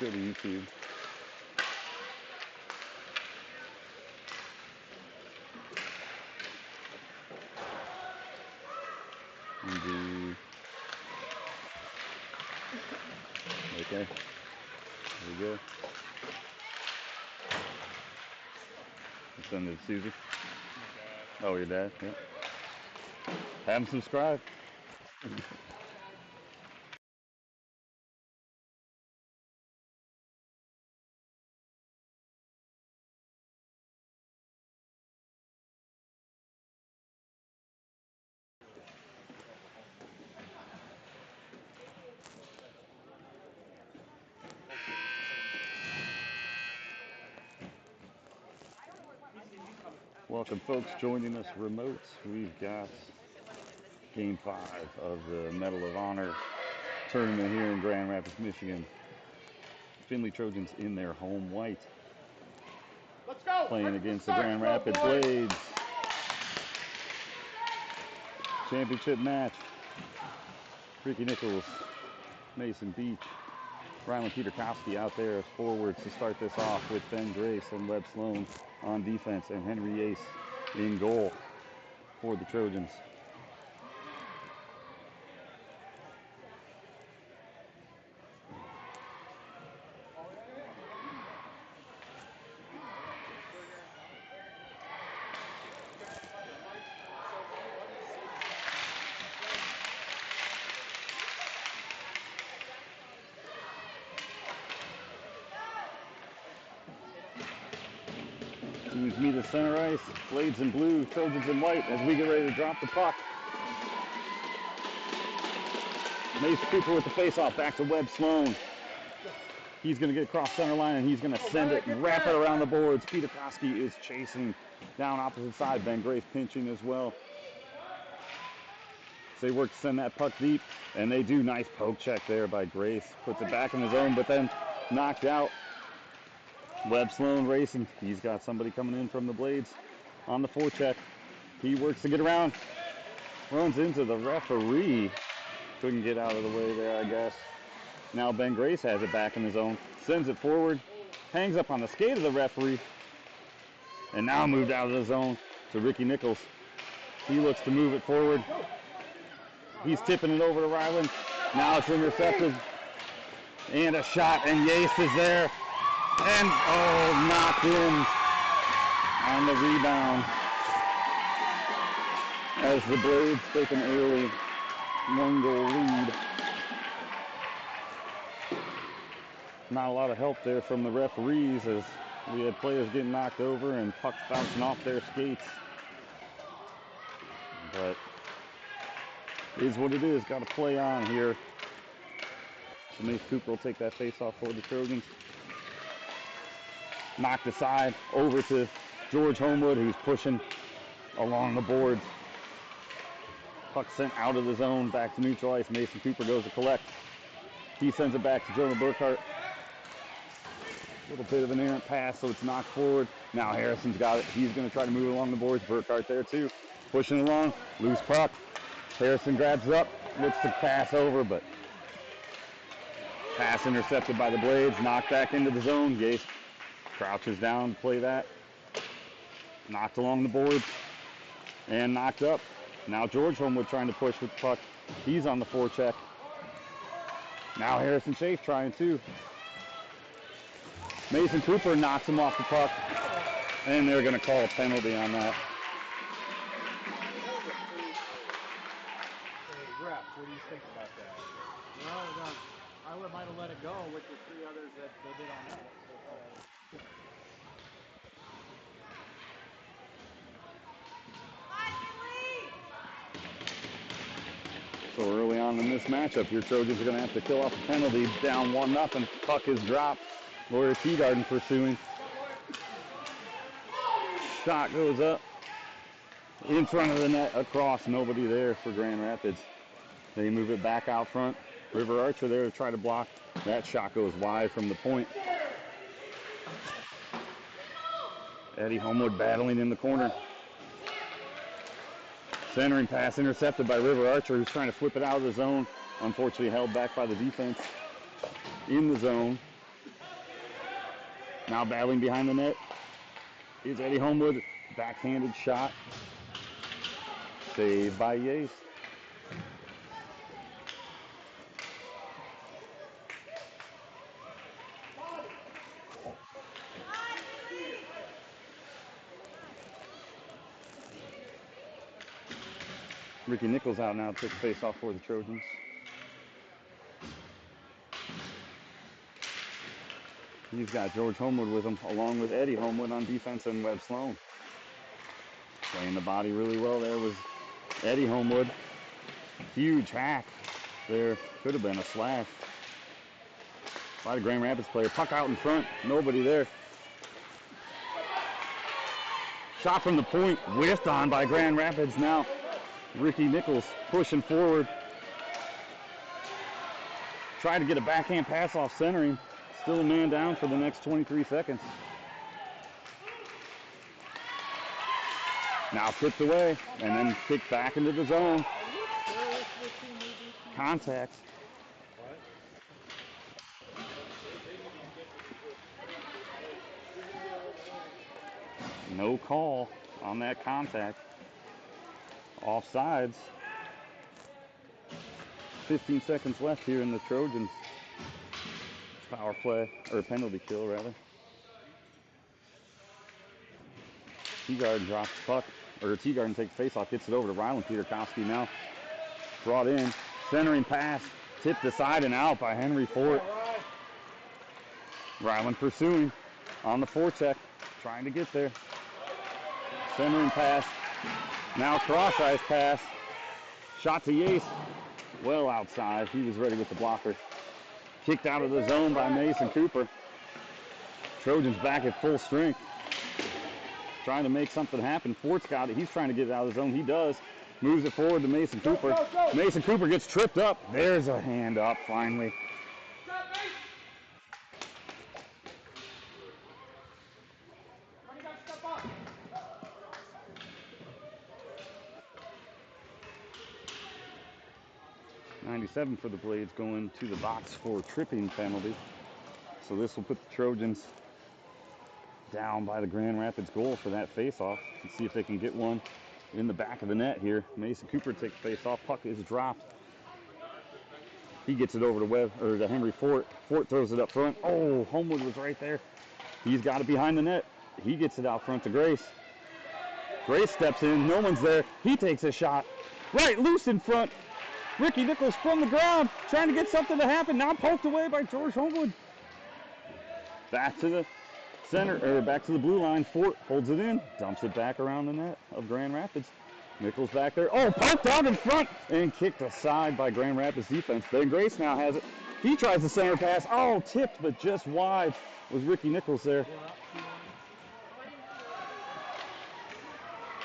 go to YouTube. And do, okay, there we go. Send it to Susie. Oh, your dad? Yeah. Have him subscribe. Welcome, folks, joining us remote. We've got Game 5 of the Medal of Honor tournament here in Grand Rapids, Michigan. Findlay Trojans in their home white. Let's go! Playing against the Grand Rapids Blades. Championship match. Ricky Nichols, Mason Beach, Rylan Peterkowski out there as forwards to start this off with Ben Grace and Webb Sloan on defense and Henry Yace in goal for the Trojans. Teams meet at center ice, Blades in blue, Trojans in white as we get ready to drop the puck. Mason Cooper with the faceoff, back to Webb Sloan. He's going to get across center line and he's going to send it and wrap it around the boards. Peterkowski is chasing down opposite side. Ben Grace pinching as well. So they work to send that puck deep, and they do. Nice poke check there by Grace. Puts it back in the zone, but then knocked out. Webb Sloan racing. He's got somebody coming in from the Blades on the forecheck. He works to get around. Runs into the referee. Couldn't get out of the way there, I guess. Now Ben Grace has it back in the zone. Sends it forward. Hangs up on the skate of the referee. And now moved out of the zone to Ricky Nichols. He looks to move it forward. He's tipping it over to Ryland. Now it's intercepted. And a shot, and Yace is there. And, oh, knocked in on the rebound as the Blades take an early 1-goal lead. Not a lot of help there from the referees as we had players getting knocked over and pucks bouncing off their skates. But it is what it is. Got to play on here. So Mace Cooper will take that face off for the Trojans. Knocked aside over to George Homewood, who's pushing along the boards. Puck sent out of the zone, back to neutral ice. Mason Cooper goes to collect. He sends it back to Jonah Burkhart. A little bit of an errant pass, so it's knocked forward. Now Harrison's got it. He's going to try to move along the boards. Burkhart there too. Pushing along. Loose puck. Harrison grabs it up. Looks to pass over, but pass intercepted by the Blades. Knocked back into the zone. Yace crouches down to play that. Knocked along the boards. And knocked up. Now George Homewood trying to push with the puck. He's on the forecheck. Now Harrison Chase trying to. Mason Cooper knocks him off the puck. And they're going to call a penalty on that. Hey, ref, what do you think about that? Well, I might have let it go with the 3 others that they did on that. So early on in this matchup, your Trojans are going to have to kill off a penalty. Down 1-0. Puck is dropped. Laura Teagarden pursuing. Shot goes up. In front of the net, across. Nobody there for Grand Rapids. They move it back out front. River Archer there to try to block. That shot goes wide from the point. Eddie Homewood battling in the corner. Centering pass intercepted by River Archer, who's trying to flip it out of the zone. Unfortunately held back by the defense in the zone. Now battling behind the net is Eddie Homewood. Backhanded shot. Saved by Yace. Ricky Nichols out now to take the face off for the Trojans. He's got George Homewood with him, along with Eddie Homewood on defense and Webb Sloan. Playing the body really well there was Eddie Homewood. Huge hack there. Could have been a slash by the Grand Rapids player. Puck out in front. Nobody there. Shot from the point. Whiffed on by Grand Rapids. Now Ricky Nichols pushing forward. Tried to get a backhand pass off centering. Still a man down for the next 23 seconds. Now tipped away and then kicked back into the zone. Contact. No call on that contact. Offsides. 15 seconds left here in the Trojans power play, or penalty kill rather. Teagarden drops the puck, or Teagarden takes face off, gets it over to Ryland Peterkowski now. Brought in, centering pass, tipped aside and out by Henry Fort. Ryland pursuing on the forecheck, trying to get there. Centering pass, now cross ice pass, shot to Yace, well outside, he was ready with the blocker. Kicked out of the zone by Mason Cooper. Trojans back at full strength. Trying to make something happen. Fort's got it. He's trying to get it out of the zone. He does. Moves it forward to Mason Cooper. Mason Cooper gets tripped up. There's a hand up finally. .97 for the Blades going to the box for tripping penalty. So this will put the Trojans down by the Grand Rapids goal for that face-off. Let's see if they can get one in the back of the net here. Mason Cooper takes face-off. Puck is dropped. He gets it over to Webb, or to Henry Fort. Fort throws it up front. Oh, Homewood was right there. He's got it behind the net. He gets it out front to Grace. Grace steps in. No one's there. He takes a shot. Right, loose in front. Ricky Nichols from the ground, trying to get something to happen. Now poked away by George Homewood. Back to the center, or back to the blue line. Fort holds it in, dumps it back around the net of Grand Rapids. Nichols back there. Oh, poked out in front and kicked aside by Grand Rapids defense. Then Grace now has it. He tries the center pass. Oh, tipped, but just wide was Ricky Nichols there.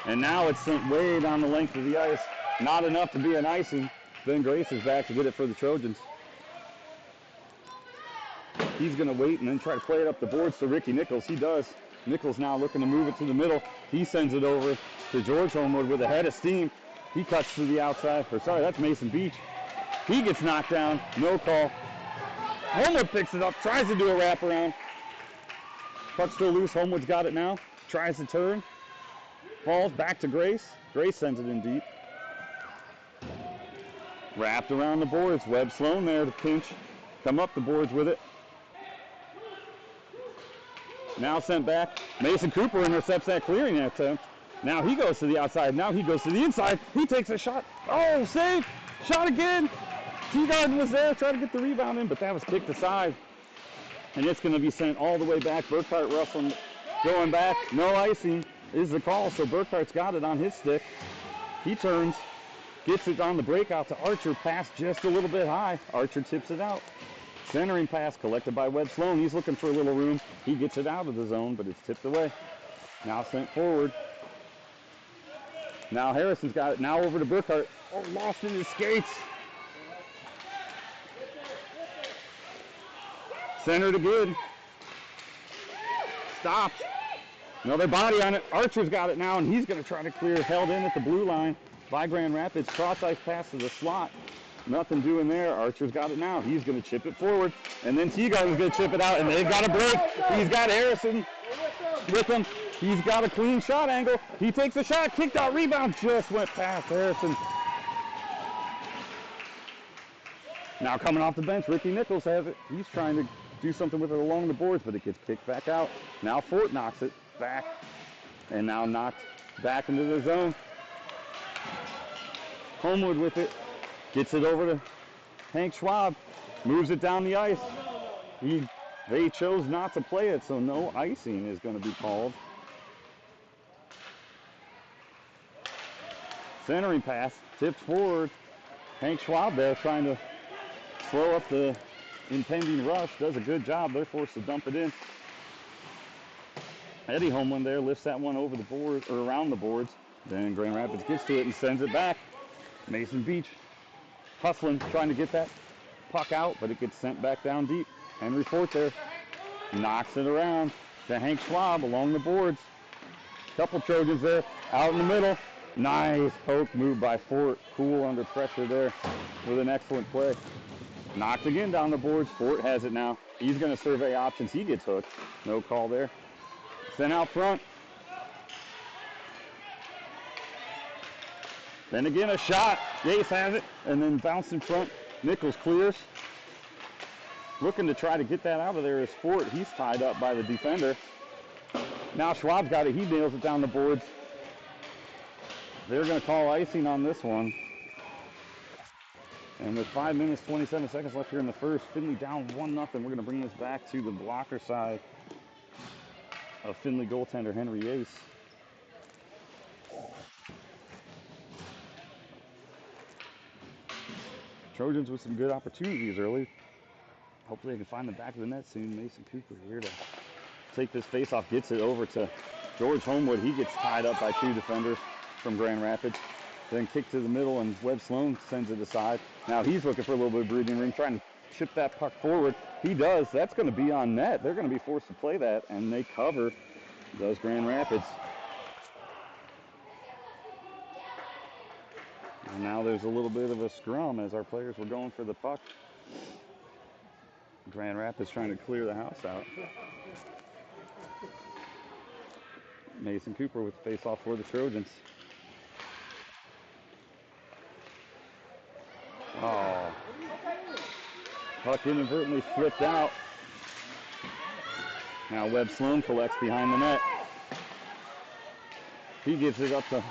And now it's sent way down the length of the ice. Not enough to be an icing. Ben Grace is back to get it for the Trojans. He's going to wait and then try to play it up the boards to Ricky Nichols. He does. Nichols now looking to move it to the middle. He sends it over to George Homewood with a head of steam. He cuts to the outside. Or sorry, that's Mason Beach. He gets knocked down. No call. Homewood picks it up. Tries to do a wraparound. Puck still loose. Homewood's got it now. Tries to turn. Falls back to Grace. Grace sends it in deep. Wrapped around the boards. Webb Sloan there to pinch. Come up the boards with it. Now sent back. Mason Cooper intercepts that clearing attempt. Now he goes to the outside. Now he goes to the inside. He takes a shot. Oh, save. Shot again. Teagarden was there trying to get the rebound in, but that was kicked aside. And it's going to be sent all the way back. Burkhart Russell going back. No icing is the call, so Burkhart's got it on his stick. He turns. Gets it on the breakout to Archer. Pass just a little bit high. Archer tips it out. Centering pass collected by Webb Sloan. He's looking for a little room. He gets it out of the zone, but it's tipped away. Now sent forward. Now Harrison's got it. Now over to Burkhart. Oh, lost in his skates. Centered again. Stopped. Another body on it. Archer's got it now, and he's going to try to clear. Held in at the blue line by Grand Rapids. Cross ice pass to the slot. Nothing doing there. Archer's got it now. He's going to chip it forward. And then Teagarden's going to chip it out, and they've got a break. He's got Harrison with him. He's got a clean shot angle. He takes a shot, kicked out, rebound, just went past Harrison. Now coming off the bench, Ricky Nichols has it. He's trying to do something with it along the boards, but it gets kicked back out. Now Fort knocks it back, and now knocked back into the zone. Homewood with it, gets it over to Hank Schwab, moves it down the ice. They chose not to play it, so no icing is going to be called. Centering pass, tipped forward. Hank Schwab there trying to slow up the impending rush. Does a good job. They're forced to dump it in. Eddie Homeland there lifts that one over the board, or around the boards. Then Grand Rapids gets to it and sends it back. Mason Beach hustling, trying to get that puck out, but it gets sent back down deep. Henry Fort there knocks it around to Hank Schwab along the boards. Couple Trojans there out in the middle. Nice poke move by Fort. Cool under pressure there with an excellent play. Knocked again down the boards. Fort has it now. He's going to survey options. He gets hooked. No call there. Sent out front. Then again a shot. Yates has it and then bounced in front. Nichols clears. Looking to try to get that out of there is Fort. He's tied up by the defender. Now Schwab's got it. He nails it down the boards. They're going to call icing on this one. And with 5 minutes, 27 seconds left here in the first, Findlay down 1-0. We're going to bring this back to the blocker side of Findlay goaltender Henry Yates. Trojans with some good opportunities early. Hopefully they can find the back of the net soon. Mason Cooper here to take this face-off, gets it over to George Homewood. He gets tied up by two defenders from Grand Rapids. Then kick to the middle, and Webb Sloan sends it aside. Now he's looking for a little bit of breathing room, trying to chip that puck forward. He does. That's going to be on net. They're going to be forced to play that, and they cover those Grand Rapids. And now there's a little bit of a scrum as our players were going for the puck. Grand Rapids trying to clear the house out. Mason Cooper with the face-off for the Trojans. Oh. Puck inadvertently flipped out. Now Webb Sloan collects behind the net. He gives it up to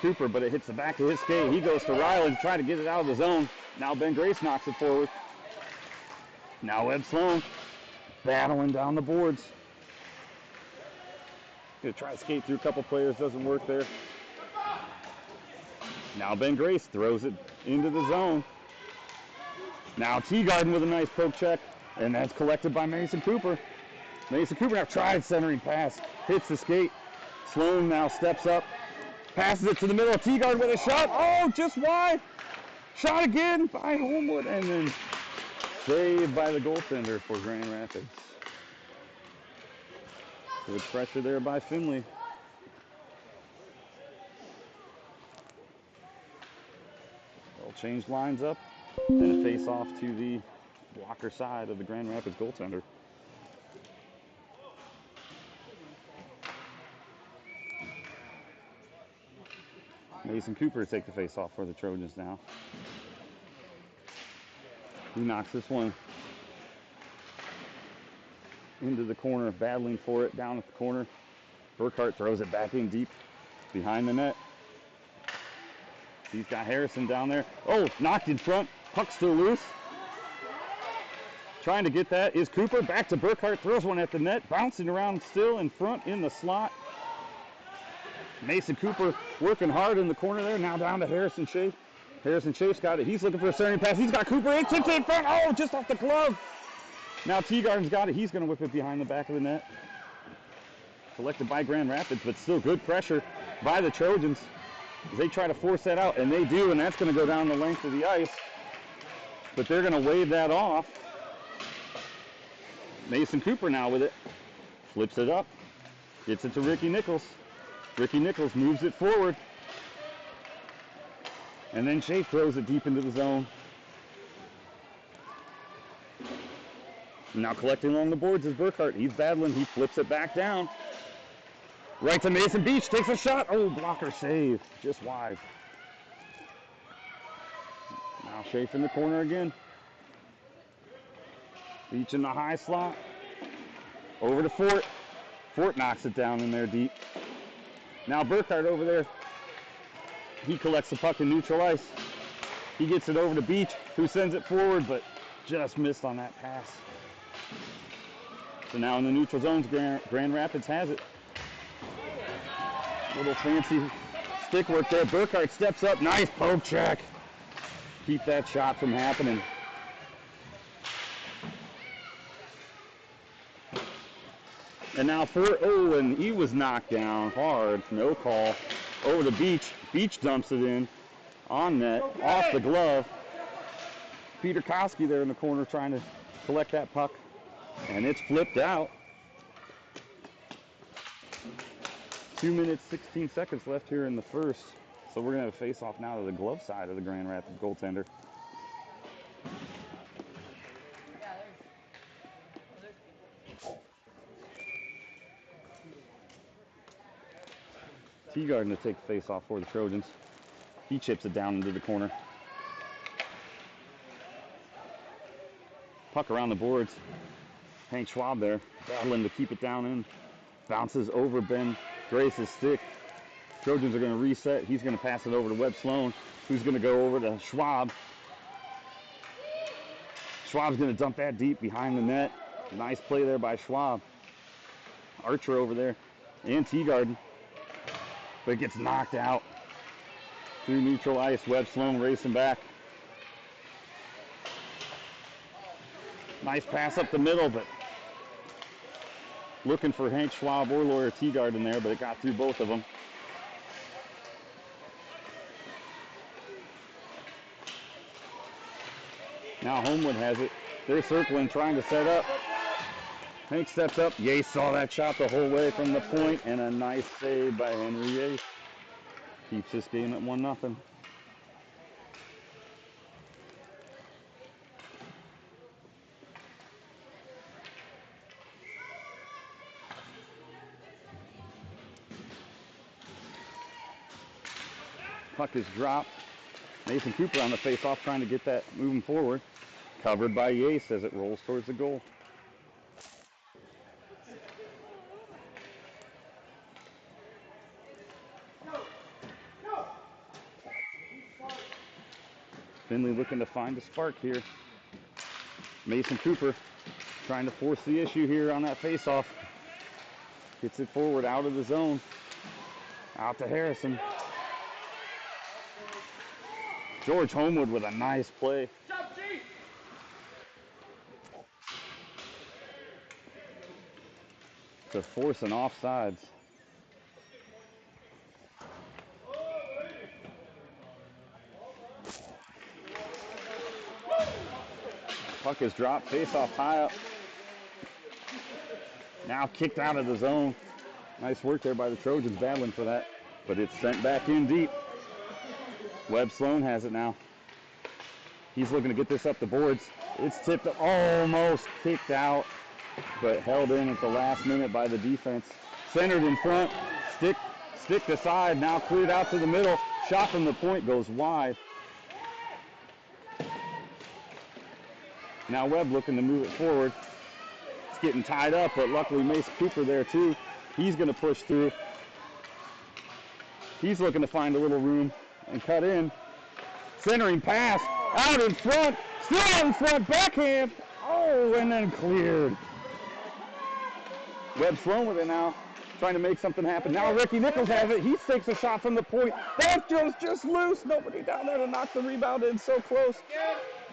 Cooper, but it hits the back of his skate. He goes to Riley to try to get it out of the zone. Now Ben Grace knocks it forward. Now Webb Sloan battling down the boards. Gonna try to skate through a couple players, doesn't work there. Now Ben Grace throws it into the zone. Now Teagarden with a nice poke check, and that's collected by Mason Cooper. Mason Cooper now tries centering pass, hits the skate. Sloan now steps up, passes it to the middle of Teagarden with a shot. Oh, just wide. Shot again by Homewood, and then saved by the goaltender for Grand Rapids. Good pressure there by Findlay. They'll change lines up and a face off to the blocker side of the Grand Rapids goaltender. Mason Cooper take the face off for the Trojans now. He knocks this one into the corner, battling for it down at the corner. Burkhart throws it back in deep behind the net. He's got Harrison down there. Oh, knocked in front. Puck still loose. Trying to get that is Cooper. Back to Burkhart. Throws one at the net. Bouncing around still in front in the slot. Mason Cooper working hard in the corner there. Now down to Harrison Chase. Harrison Chase got it. He's looking for a centering pass. He's got Cooper in. Tips it in front. Oh, just off the glove. Now Teagarden's got it. He's going to whip it behind the back of the net. Collected by Grand Rapids, but still good pressure by the Trojans. They try to force that out, and they do, and that's going to go down the length of the ice. But they're going to wave that off. Mason Cooper now with it. Flips it up. Gets it to Ricky Nichols. Ricky Nichols moves it forward. And then Shea throws it deep into the zone. Now collecting along the boards is Burkhart. He's battling. He flips it back down. Right to Mason Beach. Takes a shot. Oh, blocker save. Just wide. Now Schaefer in the corner again. Beach in the high slot. Over to Fort. Fort knocks it down in there deep. Now Burkhart over there. He collects the puck in neutral ice. He gets it over to Beach, who sends it forward, but just missed on that pass. So now in the neutral zones, Grand Rapids has it. Little fancy stick work there. Burkhart steps up. Nice poke check. Keep that shot from happening. And now Fort, oh, and he was knocked down hard. No call. Over to Beach. Beach dumps it in. On net. Off the glove. Peter Koski there in the corner trying to collect that puck. And it's flipped out. 2 minutes, 16 seconds left here in the first. So we're going to have a face-off now to the glove side of the Grand Rapids goaltender. Teagarden to take the face-off for the Trojans. He chips it down into the corner. Puck around the boards. Hank Schwab there, battling to keep it down in. Bounces over Ben Grace's stick. Trojans are going to reset. He's going to pass it over to Webb Sloan, who's going to go over to Schwab. Schwab's going to dump that deep behind the net. Nice play there by Schwab. Archer over there and Teagarden. But it gets knocked out through neutral ice. Webb Sloan racing back. Nice pass up the middle, but looking for Hank Schwab or Lawyer Teagarden there, but it got through both of them. Now Homewood has it. They're circling, trying to set up. Hank steps up. Yace saw that shot the whole way from the point, and a nice save by Henry Yace. Keeps this game at 1-0. Puck is dropped. Nathan Cooper on the face-off trying to get that moving forward. Covered by Yace as it rolls towards the goal. Finley looking to find a spark here. Mason Cooper trying to force the issue here on that face-off. Gets it forward out of the zone. Out to Harrison. George Homewood with a nice play. To force an offsides. Puck is dropped, face off high up. Now kicked out of the zone. Nice work there by the Trojans battling for that, but it's sent back in deep. Webb Sloan has it now. He's looking to get this up the boards. It's tipped, almost kicked out, but held in at the last minute by the defense. Centered in front, stick to side, now cleared out to the middle. Shot from the point goes wide. Now Webb looking to move it forward. It's getting tied up, but luckily Mason Cooper there too. He's going to push through. He's looking to find a little room and cut in. Centering pass, out in front, still out in front, backhand. Oh, and then cleared. Webb Sloan with it now, trying to make something happen. Now Ricky Nichols has it. He takes a shot from the point. That goes just loose. Nobody down there to knock the rebound in. So close.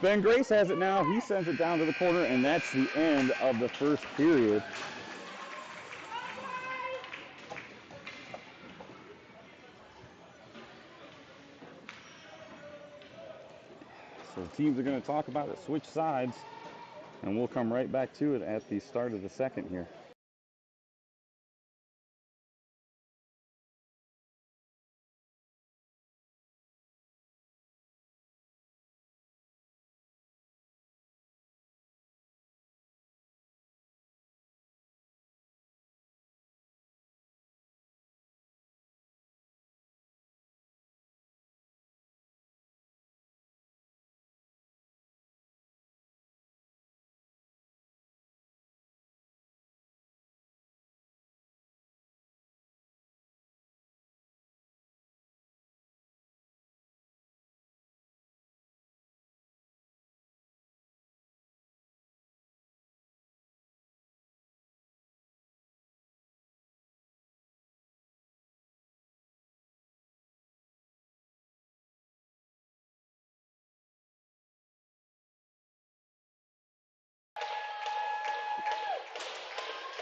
Ben Grace has it now. He sends it down to the corner, and that's the end of the first period. So the teams are going to talk about it, switch sides, and we'll come right back to it at the start of the second here.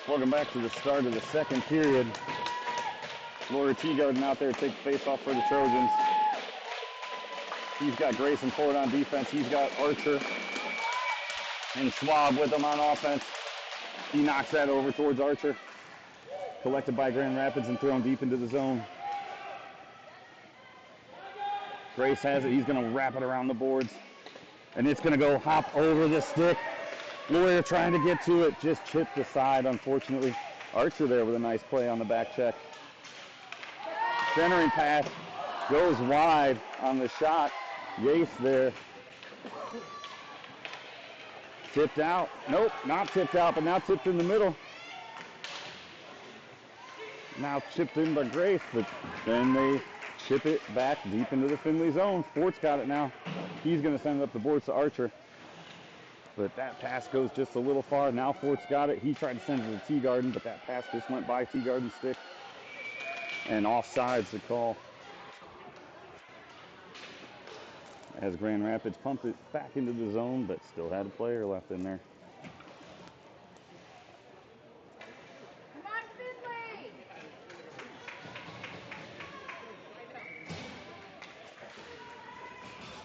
Welcome back to the start of the second period. Laura Teagarden out there to take the face off for the Trojans. He's got Grayson Ford on defense. He's got Archer and Schwab with him on offense. He knocks that over towards Archer. Collected by Grand Rapids and thrown deep into the zone. Grace has it. He's going to wrap it around the boards. And it's going to go hop over the stick. Lawyer trying to get to it. Just chipped aside, unfortunately. Archer there with a nice play on the back check. Centering pass goes wide on the shot. Yates there. Tipped out. Nope, not tipped out, but now tipped in the middle. Now chipped in by Grace, but then they chip it back deep into the Finley zone. Fort's got it now. He's going to send it up the boards to Archer. But that pass goes just a little far. Now Fort's got it. He tried to send it to Teagarden, but that pass just went by Teagarden's stick. And offsides the call. As Grand Rapids pumped it back into the zone, but still had a player left in there.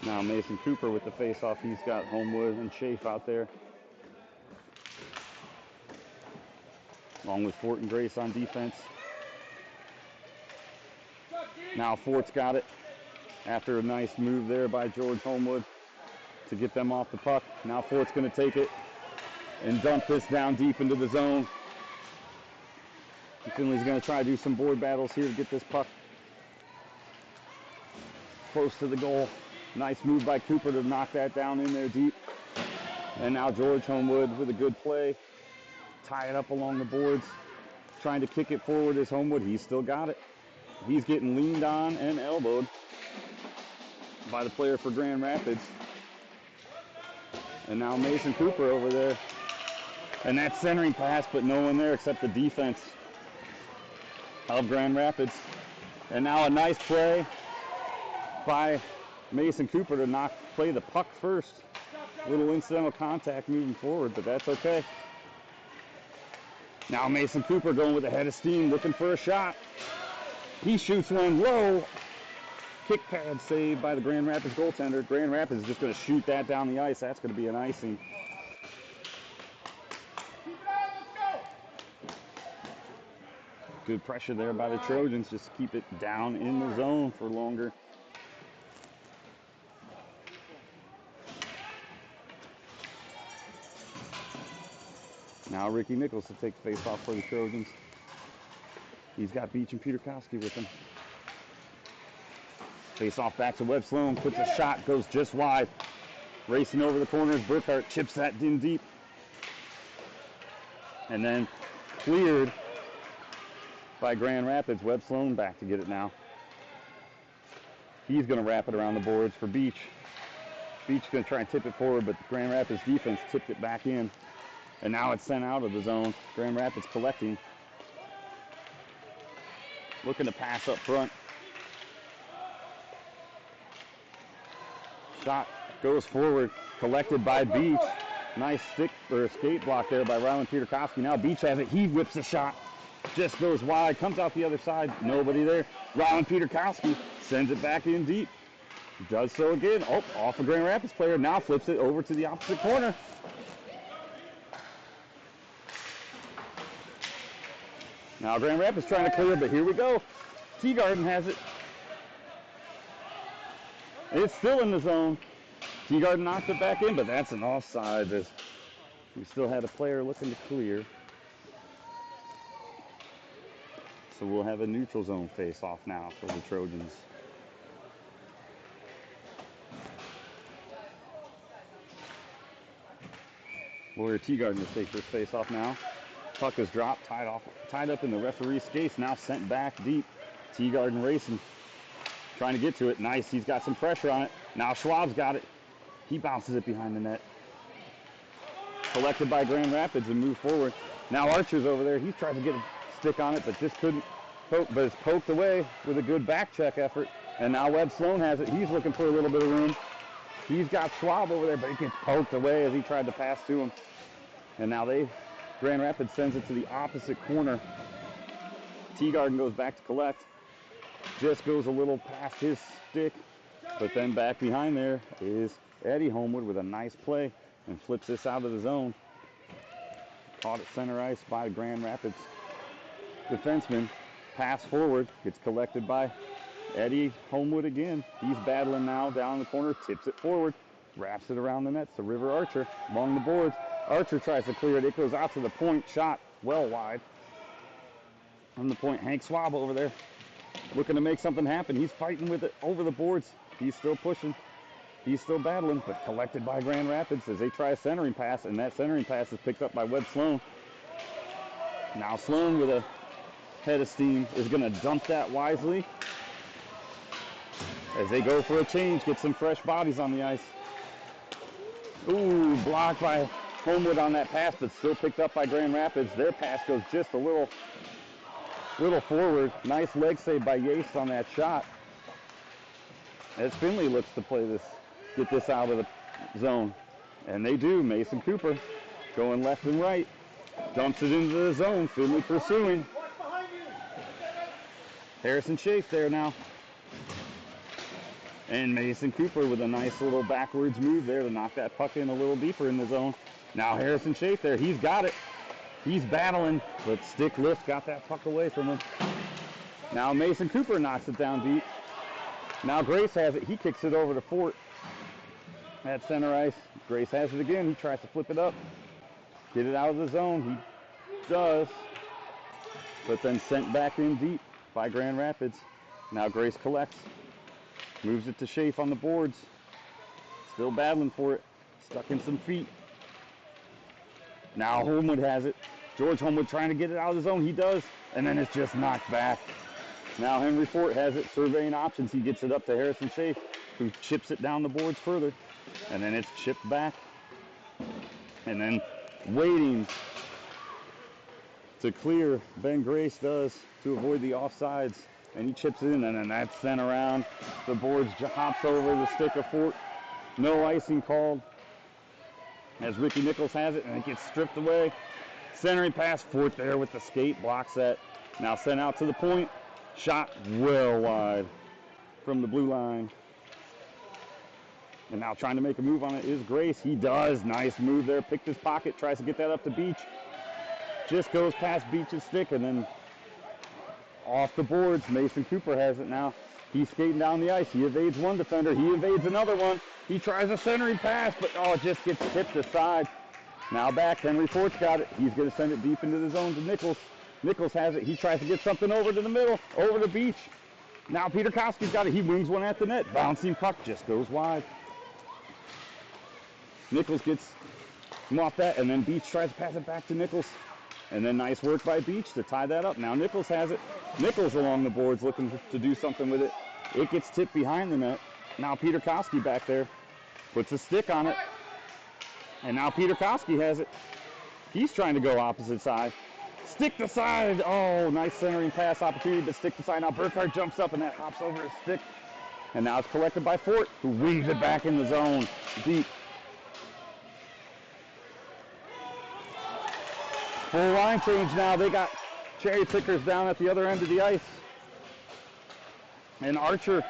Now Mason Cooper with the face-off. He's got Homewood and Schaaf out there. Along with Fort and Grace on defense. Now Fort's got it. After a nice move there by George Homewood to get them off the puck. Now Fort's going to take it and dump this down deep into the zone. Finley's going to try to do some board battles here to get this puck close to the goal. Nice move by Cooper to knock that down in there deep. And now George Homewood with a good play. Tie it up along the boards. Trying to kick it forward is Homewood. He's still got it. He's getting leaned on and elbowed by the player for Grand Rapids. And now Mason Cooper over there. And that centering pass, but no one there except the defense of Grand Rapids. And now a nice play by Mason Cooper to play the puck first. Little incidental contact moving forward, but that's okay. Now Mason Cooper going with a head of steam, looking for a shot. He shoots one low. Kick pad saved by the Grand Rapids goaltender. Grand Rapids is just going to shoot that down the ice. That's going to be an icing. Good pressure there by the Trojans. Just keep it down in the zone for longer. Now Ricky Nichols to take the face off for the Trojans. He's got Beach and Peterkowski with him. Face off back to Webb Sloan. Puts a shot, goes just wide. Racing over the corners. Burkhart chips that in deep. And then cleared by Grand Rapids. Webb Sloan back to get it now. He's going to wrap it around the boards for Beach. Beach going to try and tip it forward, but the Grand Rapids defense tipped it back in. And now it's sent out of the zone. Grand Rapids collecting. Looking to pass up front. Shot goes forward. Collected by Beach. Nice stick or skate block there by Rylan Peterkowski. Now Beach has it. He whips the shot. Just goes wide. Comes out the other side. Nobody there. Rylan Peterkowski sends it back in deep. Does so again. Oh, off a Grand Rapids player. Now flips it over to the opposite corner. Now Grand Rapids trying to clear, but here we go. Teagarden has it. It's still in the zone. Teagarden knocked it back in, but that's an offside. We still had a player looking to clear. So we'll have a neutral zone face-off now for the Trojans. Lawyer Teagarden to take this face-off now. Puck is dropped, tied up in the referee's skates, now sent back deep. Teagarden racing, trying to get to it. Nice, he's got some pressure on it. Now Schwab's got it. He bounces it behind the net. Collected by Grand Rapids and move forward. Now Archer's over there. He's trying to get a stick on it, but just couldn't poke, but it's poked away with a good back check effort. And now Webb Sloan has it. He's looking for a little bit of room. He's got Schwab over there, but he gets poked away as he tried to pass to him. And now they Grand Rapids sends it to the opposite corner. Teagarden goes back to collect. Just goes a little past his stick. But then back behind there is Eddie Homewood with a nice play and flips this out of the zone. Caught at center ice by Grand Rapids defenseman. Pass forward. Gets collected by Eddie Homewood again. He's battling now down the corner. Tips it forward. Wraps it around the nets to River Archer along the boards. Archer tries to clear it. It goes out to the point. Shot well wide. From the point, Hank Schwab over there looking to make something happen. He's fighting with it over the boards. He's still pushing. He's still battling, but collected by Grand Rapids as they try a centering pass, and that centering pass is picked up by Webb Sloan. Now Sloan with a head of steam is going to dump that wisely as they go for a change, get some fresh bodies on the ice. Ooh, blocked by Homewood on that pass, but still picked up by Grand Rapids. Their pass goes just a little forward. Nice leg save by Yates on that shot. As Finley looks to get this out of the zone. And they do. Mason Cooper going left and right. Dumps it into the zone. Finley pursuing. Harrison Schaaf there now. And Mason Cooper with a nice little backwards move there to knock that puck in a little deeper in the zone. Now Harrison Schaaf there. He's got it. He's battling, but stick lift got that puck away from him. Now Mason Cooper knocks it down deep. Now Grace has it. He kicks it over to Fort at center ice. Grace has it again. He tries to flip it up, get it out of the zone. He does, but then sent back in deep by Grand Rapids. Now Grace collects, moves it to Schaaf on the boards. Still battling for it, stuck in some feet. Now Homewood has it. George Homewood trying to get it out of the zone. He does, and then it's just knocked back. Now Henry Fort has it, surveying options. He gets it up to Harrison Schaaf, who chips it down the boards further. And then it's chipped back. And then waiting to clear, Ben Grace does, to avoid the offsides. And he chips it in, and then that's sent around. The boards hops over the stick of Fort. No icing called. As Ricky Nichols has it, and it gets stripped away. Centering pass, Fort there with the skate, blocks that. Now sent out to the point. Shot well wide from the blue line. And now trying to make a move on it is Grace. He does. Nice move there. Picked his pocket. Tries to get that up to Beach. Just goes past Beach's stick and then off the boards. Mason Cooper has it now. He's skating down the ice. He evades one defender. He evades another one. He tries a centering pass, but it just gets tipped aside. Now back. Henry Fort's got it. He's going to send it deep into the zone to Nichols. Nichols has it. He tries to get something over to the middle, over the Beach. Now Peter Koski's got it. He wings one at the net. Bouncing puck just goes wide. Nichols gets him off that, and then Beach tries to pass it back to Nichols. And then nice work by Beach to tie that up. Now Nichols has it. Nichols along the boards looking to do something with it. It gets tipped behind the net. Now Peter Koski back there puts a stick on it. And now Peter Koski has it. He's trying to go opposite side. Stick to side. Oh, nice centering pass opportunity, but stick to side. Now Burkhardt jumps up and that hops over his stick. And now it's collected by Fort, who weaves it back in the zone deep. Full line change now. They got cherry pickers down at the other end of the ice. And Archer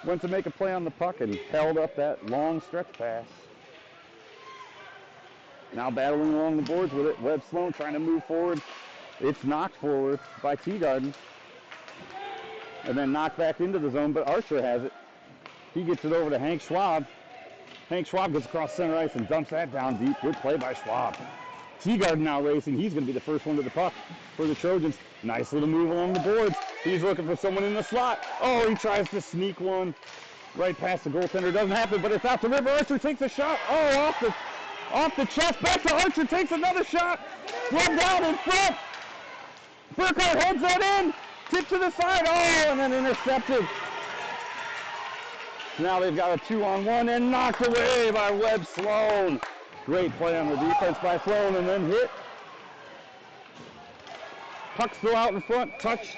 went to make a play on the puck and held up that long stretch pass. Now battling along the boards with it. Webb Sloan trying to move forward. It's knocked forward by Teagarden. And then knocked back into the zone, but Archer has it. He gets it over to Hank Schwab. Hank Schwab gets across center ice and dumps that down deep. Good play by Schwab. Teagarden now racing. He's going to be the first one to the puck for the Trojans. Nice little move along the boards. He's looking for someone in the slot. Oh, he tries to sneak one right past the goaltender. Doesn't happen, but it's out to River. Archer takes a shot. Oh, off the chest. Back to Archer. Takes another shot. Run down in front. Burkhardt heads that in. Tip to the side. Oh, and then intercepted. Now they've got a 2-on-1 and knocked away by Webb Sloan. Great play on the defense by Sloan and then hit. Puck still out in front. Touch.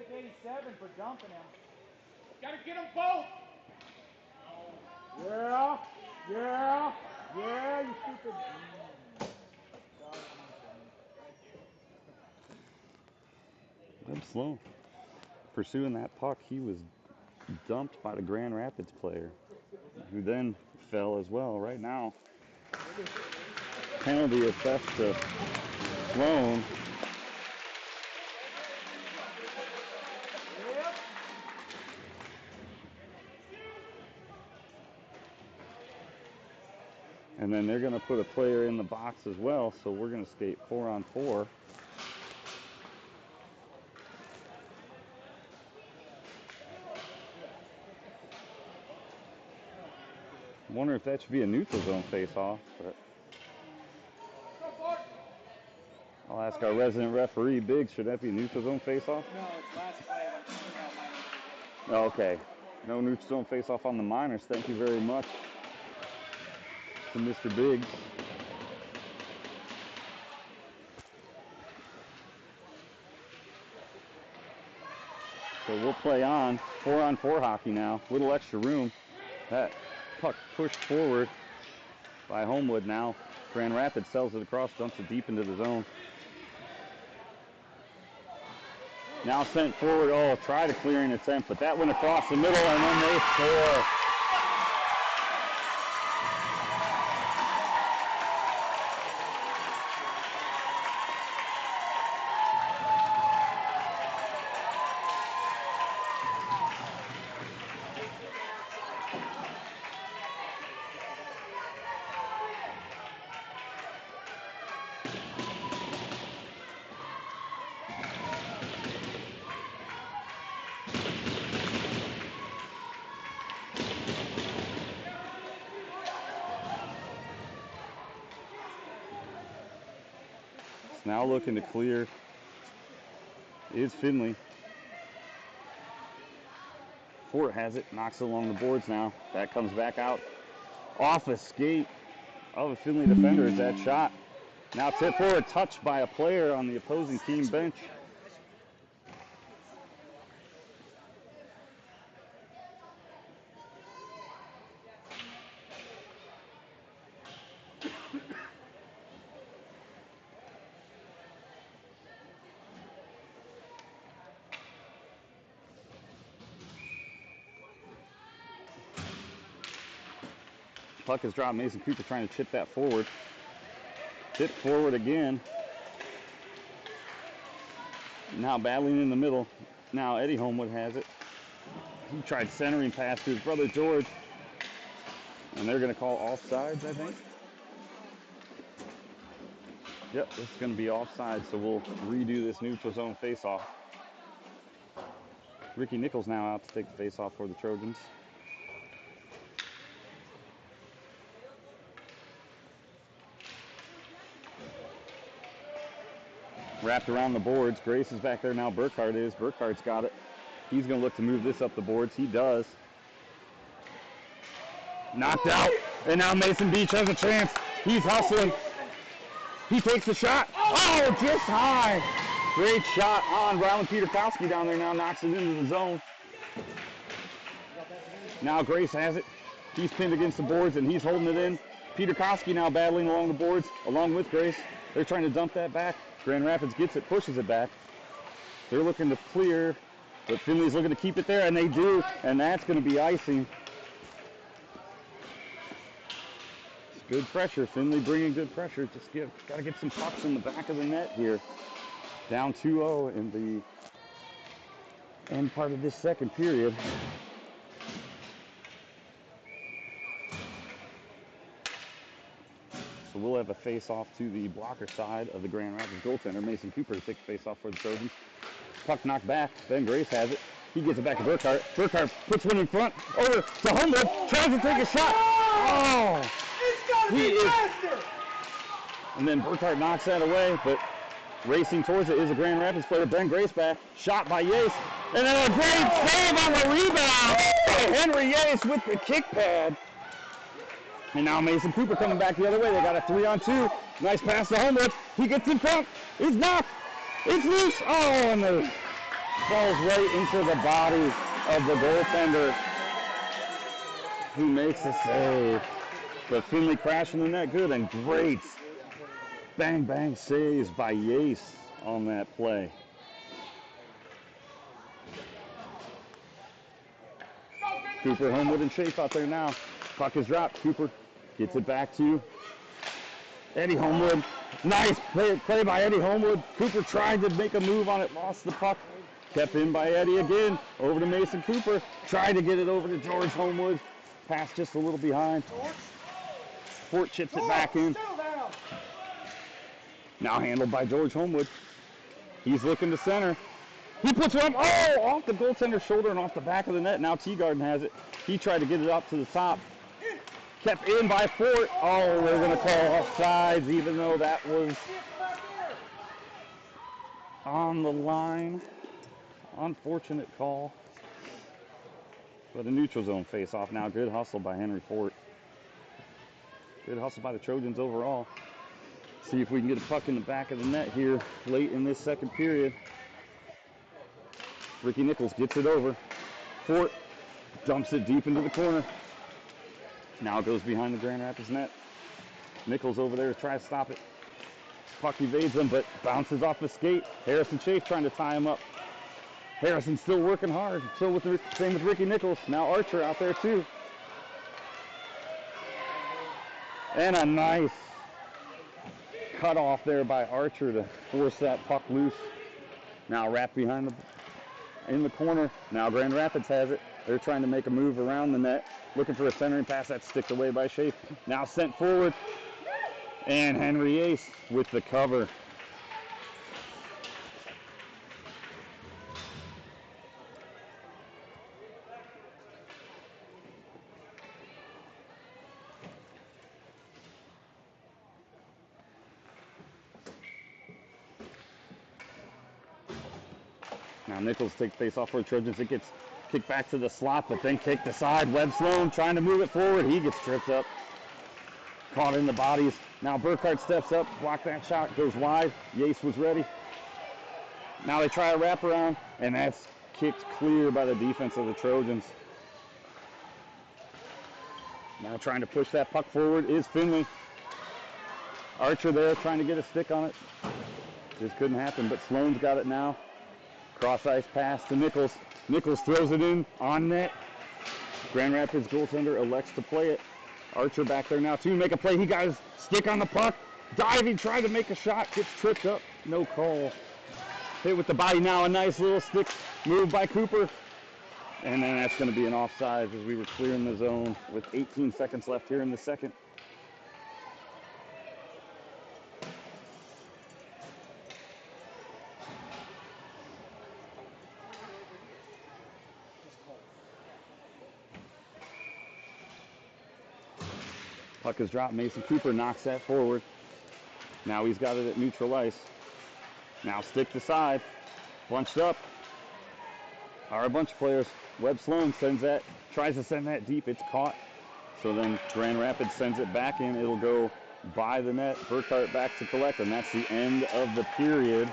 take 87 for dumping him. Gotta get them both. Yeah, yeah, yeah, you stupid. Webb pursuing that puck. He was dumped by the Grand Rapids player, who then fell as well. Right now, penalty assessed to Sloan. And then they're going to put a player in the box as well, so we're going to skate 4-on-4. I wonder if that should be a neutral zone face-off, but I'll ask our resident referee, Biggs, should that be a neutral zone face-off? No, it's last play. Oh, okay. No neutral zone face-off on the minors. Thank you very much to Mr. Biggs. So we'll play on 4-on-4 hockey now. Little extra room. That puck pushed forward by Homewood now. Grand Rapids sells it across, dumps it deep into the zone. Now sent forward. Oh, tried a clearing attempt, but that went across the middle, and then they score. Now looking to clear is Finley. Fort has it, knocks it along the boards now. That comes back out off a skate of a Finley defender is that shot. Now tip forward, touched by a player on the opposing team bench. Puck is dropped. Mason Cooper trying to chip that forward. Tip forward again. Now battling in the middle. Now Eddie Homewood has it. He tried centering pass to his brother George. And they're going to call offsides, I think. Yep, it's going to be offside, so we'll redo this neutral zone faceoff. Ricky Nichols now out to take the faceoff for the Trojans. Wrapped around the boards. Grace is back there now. Burkhart is. Burkhart's got it. He's going to look to move this up the boards. He does. Knocked out. And now Mason Beach has a chance. He's hustling. He takes the shot. Oh, just high. Great shot on Rylan Peterkowski down there now. Knocks it into the zone. Now Grace has it. He's pinned against the boards and he's holding it in. Peterkowski now battling along the boards along with Grace. They're trying to dump that back. Grand Rapids gets it, pushes it back. They're looking to clear, but Finley's looking to keep it there, and they do, and that's going to be icing. It's good pressure. Finley bringing good pressure. Just got to get some pucks in the back of the net here. Down 2-0 in the end part of this second period. So we'll have a face-off to the blocker side of the Grand Rapids goaltender, Mason Cooper, to take the face-off for the Trojans. Puck knocked back. Ben Grace has it. He gets it back to Burkhart. Burkhart puts one in front. Over to Homewood. Tries to take a shot. Oh! It's got to be faster! And then Burkhart knocks that away, but racing towards it is a Grand Rapids player. Ben Grace back. Shot by Yace. And then a great save on the rebound by Henry Yace with the kick pad. And now Mason Cooper coming back the other way. They got a 3-on-2. Nice pass to Homewood. He gets in front. It's knocked. It's loose. Oh, and the falls right into the body of the goaltender, who makes a save. But Finley crashing the net good, and great bang bang saves by Yace on that play. Cooper, Homewood, and Shape out there now. Puck is dropped. Cooper gets it back to Eddie Homewood. Nice play by Eddie Homewood. Cooper tried to make a move on it, lost the puck. Kept in by Eddie again. Over to Mason Cooper. Tried to get it over to George Homewood. Pass just a little behind. Fort chips it back in. Now handled by George Homewood. He's looking to center. He puts one, off the goaltender's shoulder and off the back of the net. Now Teagarden has it. He tried to get it up to the top. Kept in by Fort. Oh, they're going to call offsides, even though that was on the line. Unfortunate call. But a neutral zone face-off now. Good hustle by Henry Fort. Good hustle by the Trojans overall. See if we can get a puck in the back of the net here late in this second period. Ricky Nichols gets it over. Fort dumps it deep into the corner. Now it goes behind the Grand Rapids net. Nichols over there to try to stop it. Puck evades him, but bounces off the skate. Harrison Chafe trying to tie him up. Harrison still working hard. Same with Ricky Nichols. Now Archer out there too. And a nice cut off there by Archer to force that puck loose. Now wrapped behind in the corner. Now Grand Rapids has it. They're trying to make a move around the net, looking for a centering pass. That's sticked away by Shafe. Now sent forward. And Henry Ace with the cover. Now Nichols takes face off for the Trojans. It gets kicked back to the slot, but then kicked aside. Webb Sloan trying to move it forward. He gets tripped up. Caught in the bodies. Now Burkhardt steps up, blocked that shot, goes wide. Yace was ready. Now they try a wraparound, and that's kicked clear by the defense of the Trojans. Now trying to push that puck forward is Finley. Archer there trying to get a stick on it. Just couldn't happen, but Sloan's got it now. Cross ice pass to Nichols. Nichols throws it in on net. Grand Rapids goaltender elects to play it. Archer back there now too. Make a play. He got his stick on the puck. Diving, tried to make a shot. Gets tripped up. No call. Hit with the body now. A nice little stick move by Cooper. And then that's going to be an offside as we were clearing the zone with 18 seconds left here in the second. Puck is dropped. Mason Cooper knocks that forward. Now he's got it at neutral ice. Now stick to side. Bunched up. Are a bunch of players. Webb Sloan sends that, tries to send that deep. It's caught. So then Grand Rapids sends it back in. It'll go by the net. Burkhardt back to collect, and that's the end of the period.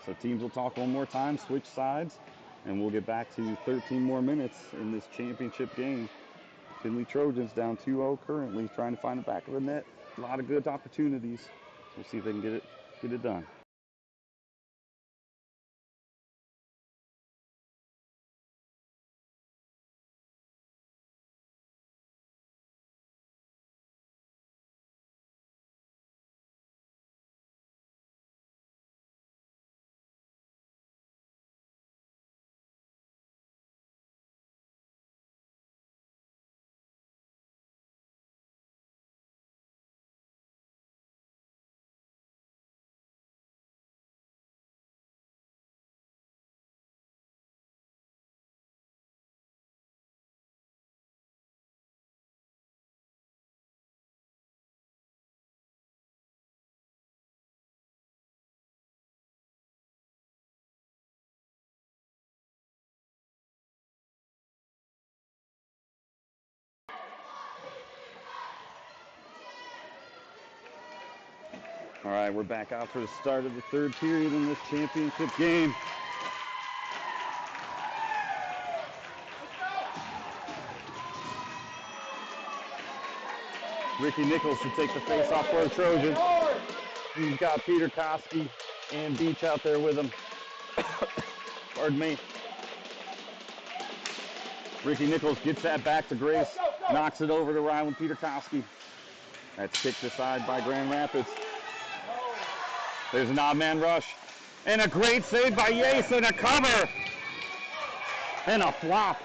So teams will talk one more time, switch sides, and we'll get back to 13 more minutes in this championship game. Finley Trojans down 2-0 currently, trying to find the back of the net. A lot of good opportunities. We'll see if they can get it done. All right, we're back out for the start of the third period in this championship game. Ricky Nichols should take the face off for the Trojans. He's got Peter Koski and Beach out there with him. Pardon me. Ricky Nichols gets that back to Grace, knocks it over to Ryland Peter Koski. That's kicked aside by Grand Rapids. There's an odd man rush. And a great save by Yace and a cover. And a flop.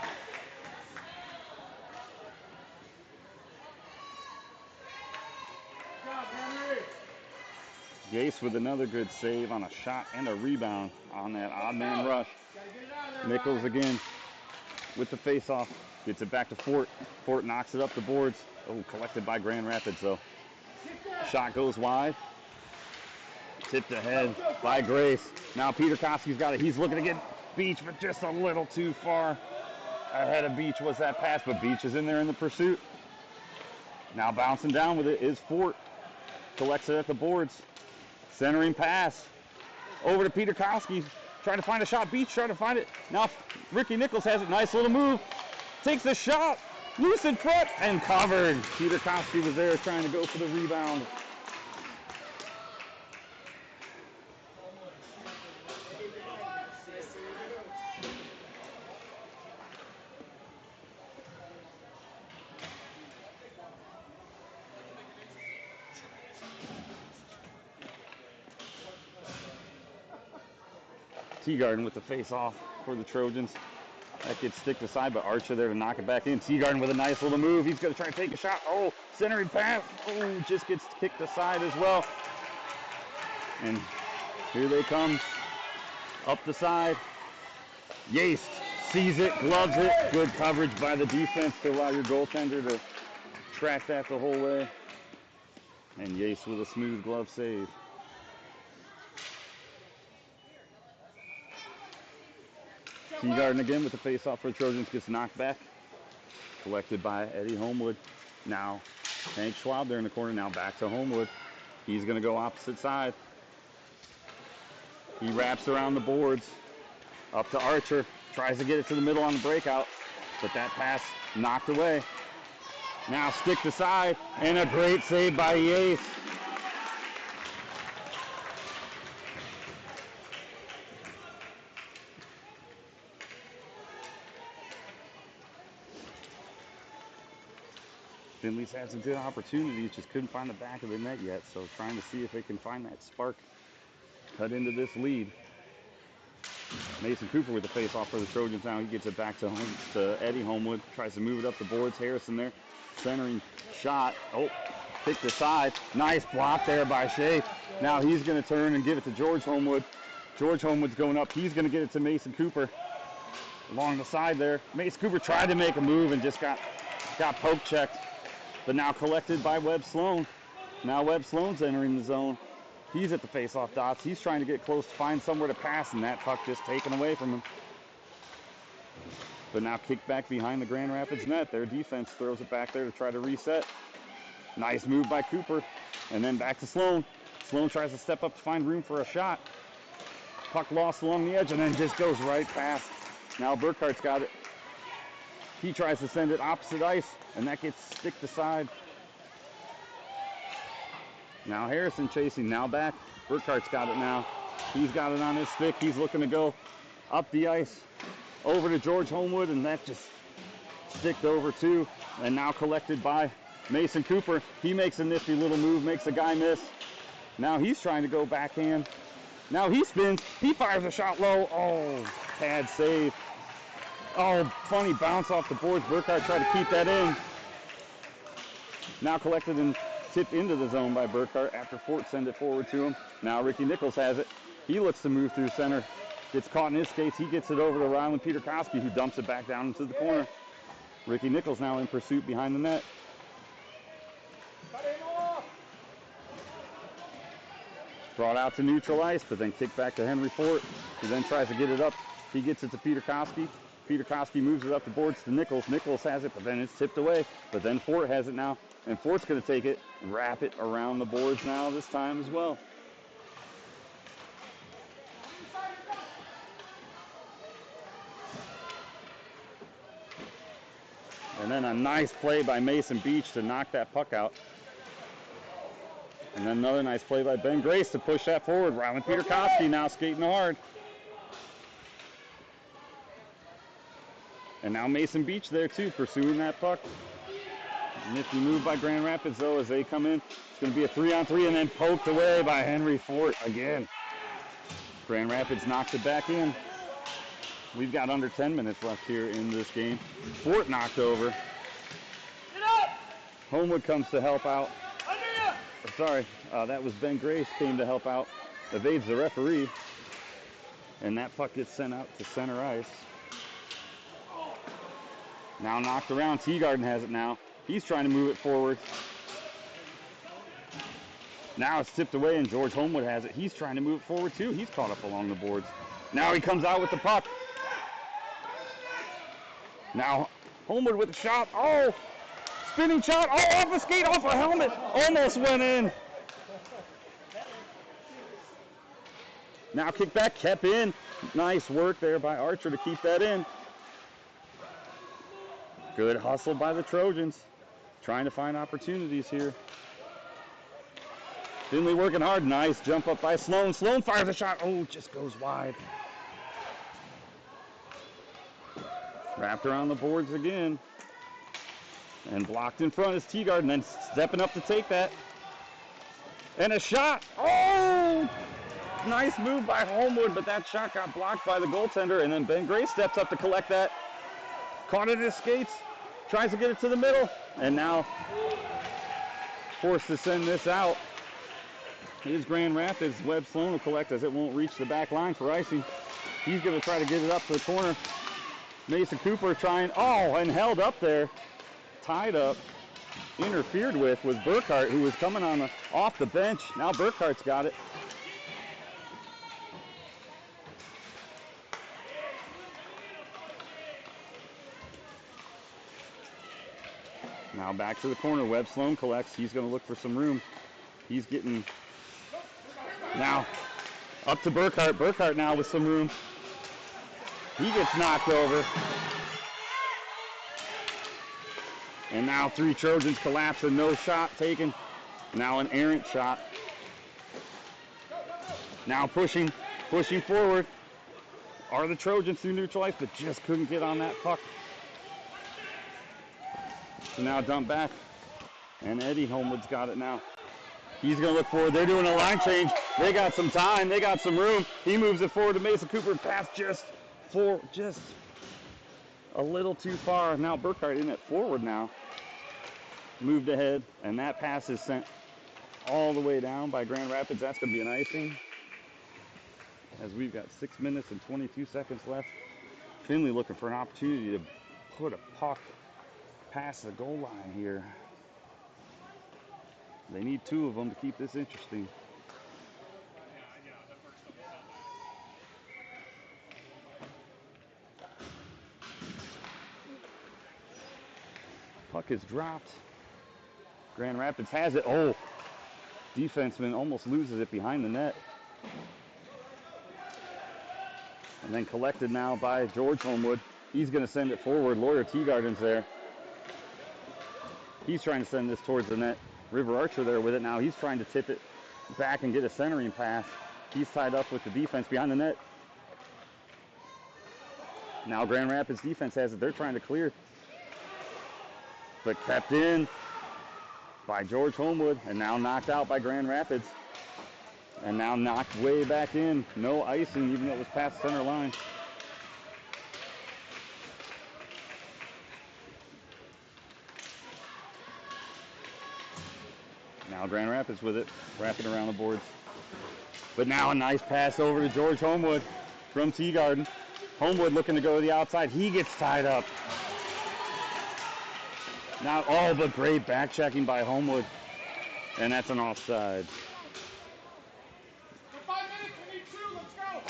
Yace with another good save on a shot and a rebound on that odd man rush. Nichols again with the face-off. Gets it back to Fort. Fort knocks it up the boards. Oh, collected by Grand Rapids, though. Shot goes wide. Tipped ahead by Grace. Now Peter Koski's got it. He's looking to get Beach, but just a little too far ahead of Beach was that pass, but Beach is in there in the pursuit. Now bouncing down with it is Fort. Collects it at the boards. Centering pass. Over to Peter Koski. Trying to find a shot. Beach trying to find it. Now Ricky Nichols has it. Nice little move. Takes the shot. Loose in front and covered. Peter Koski was there trying to go for the rebound. Teagarden with the face off for the Trojans. That gets sticked aside, but Archer there to knock it back in. Teagarden with a nice little move. He's going to try to take a shot. Oh, centering pass. Oh, just gets kicked aside as well. And here they come. Up the side. Yace sees it, gloves it. Good coverage by the defense to allow your goaltender to track that the whole way. And Yace with a smooth glove save. Teagarden again with the face-off for the Trojans, gets knocked back. Collected by Eddie Homewood. Now Hank Schwab there in the corner, now back to Homewood. He's going to go opposite side. He wraps around the boards. Up to Archer. Tries to get it to the middle on the breakout, but that pass knocked away. Now stick to side, and a great save by Yace. Finley's had some good opportunities, just couldn't find the back of the net yet, so trying to see if they can find that spark, cut into this lead. Mason Cooper with the face-off for the Trojans now. He gets it back to Eddie Homewood, tries to move it up the boards. Harrison there, centering shot. Oh, kicked aside. Nice block there by Shea. Now he's going to turn and give it to George Homewood. George Homewood's going up. He's going to get it to Mason Cooper along the side there. Mason Cooper tried to make a move and just got poke checked. But now collected by Webb Sloan. Now Webb Sloan's entering the zone. He's at the face-off dots. He's trying to get close to find somewhere to pass, and that puck just taken away from him. But now kicked back behind the Grand Rapids net. Their defense throws it back there to try to reset. Nice move by Cooper. And then back to Sloan. Sloan tries to step up to find room for a shot. Puck lost along the edge and then just goes right past. Now Burkhart's got it. He tries to send it opposite ice, and that gets sticked aside. Now Harrison chasing, now back. Burkhart's got it now. He's got it on his stick. He's looking to go up the ice over to George Homewood, and that just sticked over too. And now collected by Mason Cooper. He makes a nifty little move, makes a guy miss. Now he's trying to go backhand. Now he spins. He fires a shot low. Oh, pad save. Oh, funny bounce off the boards. Burkhart tried to keep that in. Now collected and tipped into the zone by Burkhart after Fort send it forward to him. Now Ricky Nichols has it. He looks to move through center. Gets caught in his skates. He gets it over to Ryland Peter Koski, who dumps it back down into the corner. Ricky Nichols now in pursuit behind the net. Brought out to neutral ice, but then kicked back to Henry Fort, who then tries to get it up. He gets it to Peter Koski. Peterkowski moves it up the boards to Nichols. Nichols has it, but then it's tipped away. But then Fort has it now, and Fort's going to take it, wrap it around the boards now this time as well. And then a nice play by Mason Beach to knock that puck out. And then another nice play by Ben Grace to push that forward. Rylan Peterkowski now skating hard. And now Mason Beach there too, pursuing that puck. Nifty move by Grand Rapids though as they come in. It's going to be a 3-on-3 and then poked away by Henry Fort again. Grand Rapids knocks it back in. We've got under 10 minutes left here in this game. Fort knocked over. Homewood comes to help out. Sorry, that was Ben Grace came to help out. Evades the referee. And that puck gets sent out to center ice. Now knocked around. Teagarden has it now. He's trying to move it forward. Now it's tipped away and George Homewood has it. He's trying to move it forward too. He's caught up along the boards. Now he comes out with the puck. Now Homewood with a shot. Oh, spinning shot. Oh, off a skate, off a helmet. Almost went in. Now kick back, kept in. Nice work there by Archer to keep that in. Good hustle by the Trojans. Trying to find opportunities here. Finley working hard. Nice jump up by Sloan. Sloan fires a shot. Oh, just goes wide. Wrapped around the boards again. And blocked in front is Teagarden. Then stepping up to take that. And a shot. Oh! Nice move by Homewood, but that shot got blocked by the goaltender. And then Ben Gray steps up to collect that. Caught it at his skates. Tries to get it to the middle. And now forced to send this out. Here's Grand Rapids. Webb Sloan will collect as it won't reach the back line for icing. He's going to try to get it up to the corner. Mason Cooper trying, oh, and held up there. Tied up. Interfered with was Burkhart, who was coming on off the bench. Now Burkhart's got it. Now back to the corner. Webb Sloan collects. He's going to look for some room. He's getting now up to Burkhart. Burkhart now with some room. He gets knocked over. And now 3 Trojans collapse and no shot taken. Now an errant shot. Now pushing forward are the Trojans through neutral ice, but just couldn't get on that puck. So now dump back. And Eddie Homewood's got it now. He's going to look forward. They're doing a line change. They got some time. They got some room. He moves it forward to Mason Cooper. Pass just a little too far. Now Burkhart in it forward now. Moved ahead. And that pass is sent all the way down by Grand Rapids. That's going to be an icing. As we've got 6 minutes and 22 seconds left. Finley looking for an opportunity to put a puck past the goal line here. They need 2 of them to keep this interesting. Puck is dropped. Grand Rapids has it. Oh, defenseman almost loses it behind the net. And then collected now by George Homewood. He's going to send it forward. Lawyer Teagarden's there. He's trying to send this towards the net. River Archer there with it now. He's trying to tip it back and get a centering pass. He's tied up with the defense behind the net. Now Grand Rapids defense has it. They're trying to clear. But kept in by George Homewood and now knocked out by Grand Rapids. And now knocked way back in. No icing even though it was past center line. Now Grand Rapids with it, wrapping around the boards. But now a nice pass over to George Homewood from Teagarden. Homewood looking to go to the outside. He gets tied up. Now, oh, but great back checking by Homewood. And that's an offside. For 5 minutes, we need 2. Let's go.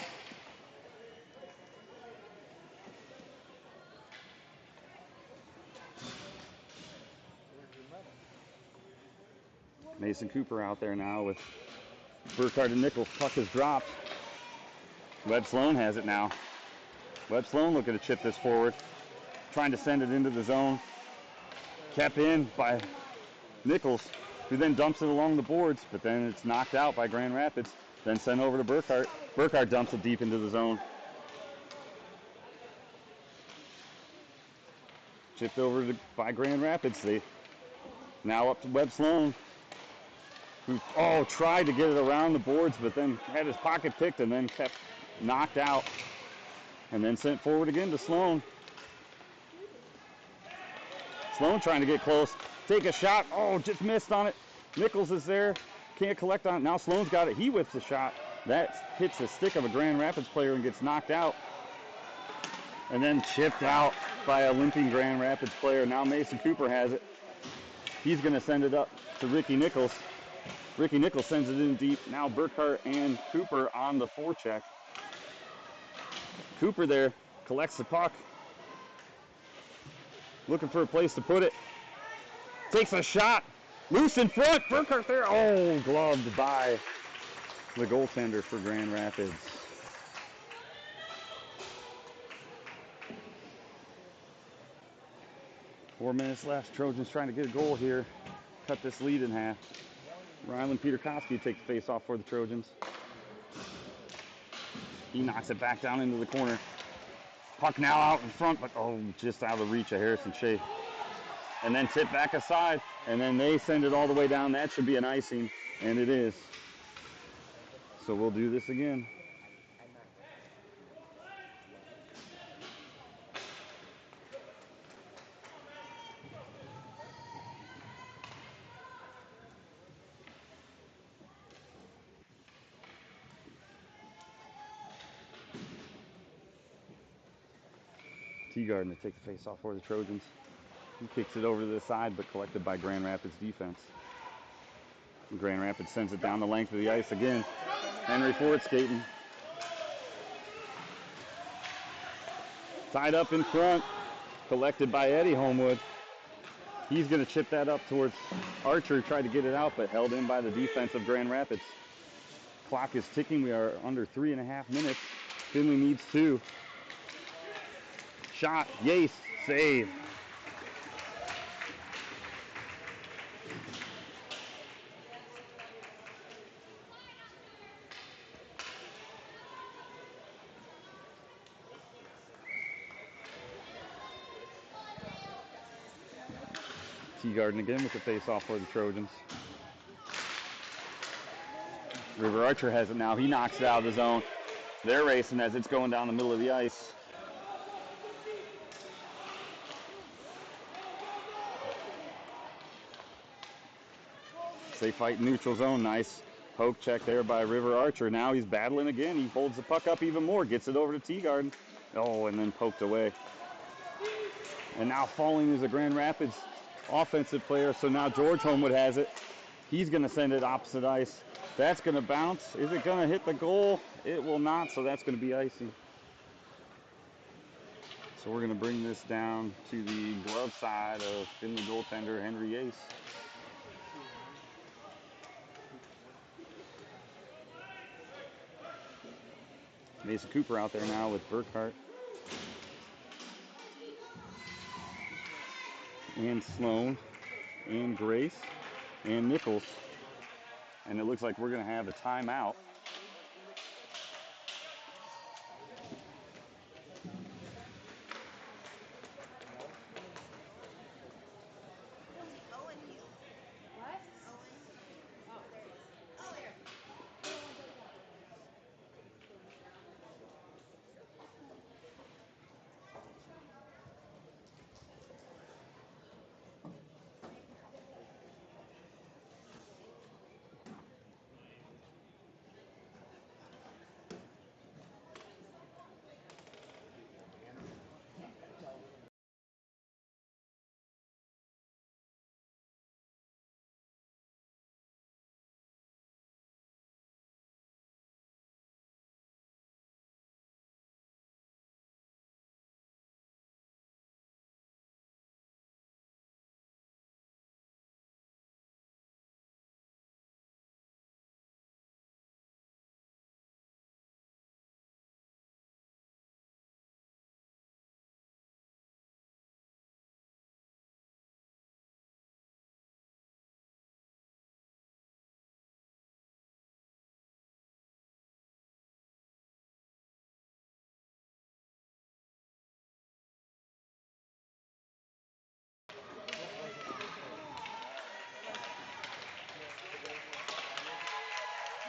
Mason Cooper out there now with Burkhart and Nichols. Puck is dropped. Webb Sloan has it now. Webb Sloan looking to chip this forward. Trying to send it into the zone. Kept in by Nichols, who then dumps it along the boards, but then it's knocked out by Grand Rapids. Then sent over to Burkhart. Burkhart dumps it deep into the zone. Chipped over by Grand Rapids. They now up to Webb Sloan, who tried to get it around the boards, but then had his pocket picked and then kept knocked out. And then sent forward again to Sloan. Sloan trying to get close. Take a shot. Oh, just missed on it. Nichols is there. Can't collect on it. Now Sloan's got it. He whips the shot. That hits the stick of a Grand Rapids player and gets knocked out. And then chipped out by a limping Grand Rapids player. Now Mason Cooper has it. He's going to send it up to Ricky Nichols. Ricky Nichols sends it in deep. Now Burkhart and Cooper on the forecheck. Cooper there collects the puck. Looking for a place to put it. Takes a shot. Loose in front. Burkhart there. Oh, gloved by the goaltender for Grand Rapids. Four minutes left. Trojans trying to get a goal here. Cut this lead in half. Rylan Peterkowski takes the face off for the Trojans. He knocks it back down into the corner. Puck now out in front, but just out of reach of Harrison Shea. And then tip back aside, and then they send it all the way down. That should be an icing, and it is. So we'll do this again. Teagarden to take the face off for the Trojans. He kicks it over to the side, but collected by Grand Rapids defense. And Grand Rapids sends it down the length of the ice again. Henry Ford skating. Tied up in front, collected by Eddie Homewood. He's going to chip that up towards Archer, tried to get it out, but held in by the defense of Grand Rapids. Clock is ticking. We are under 3.5 minutes. Finley needs 2. Shot, Yace, save. Teagarden again with the face-off for the Trojans. River Archer has it now. He knocks it out of the zone. They're racing as it's going down the middle of the ice. They fight neutral zone. Nice poke check there by River Archer. Now he's battling again. He holds the puck up even more. Gets it over to Teagarden. And then poked away. And now falling is a Grand Rapids offensive player. So now George Homewood has it. He's going to send it opposite ice. That's going to bounce. Is it going to hit the goal? It will not, so that's going to be icing. So we're going to bring this down to the glove side of Finley goaltender Henry Yace. Mason Cooper out there now with Burkhart and Sloan and Grace and Nichols. And it looks like we're going to have a timeout.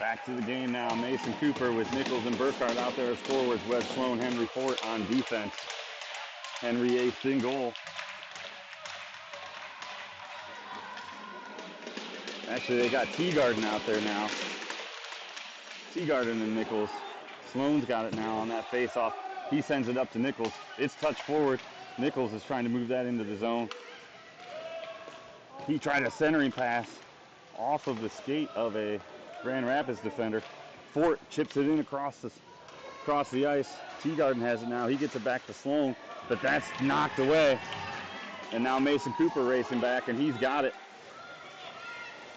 Back to the game now. Mason Cooper with Nichols and Burkhardt out there as forwards. Webb Sloan, Henry Fort on defense. Henry eighth in goal. Actually, they got Teagarden out there now. Teagarden and Nichols. Sloan's got it now on that face-off. He sends it up to Nichols. It's touched forward. Nichols is trying to move that into the zone. He tried a centering pass off of the skate of a Grand Rapids defender. Fort chips it in across the ice. Teagarden has it now. He gets it back to Sloan, but that's knocked away. And now Mason Cooper racing back, and he's got it.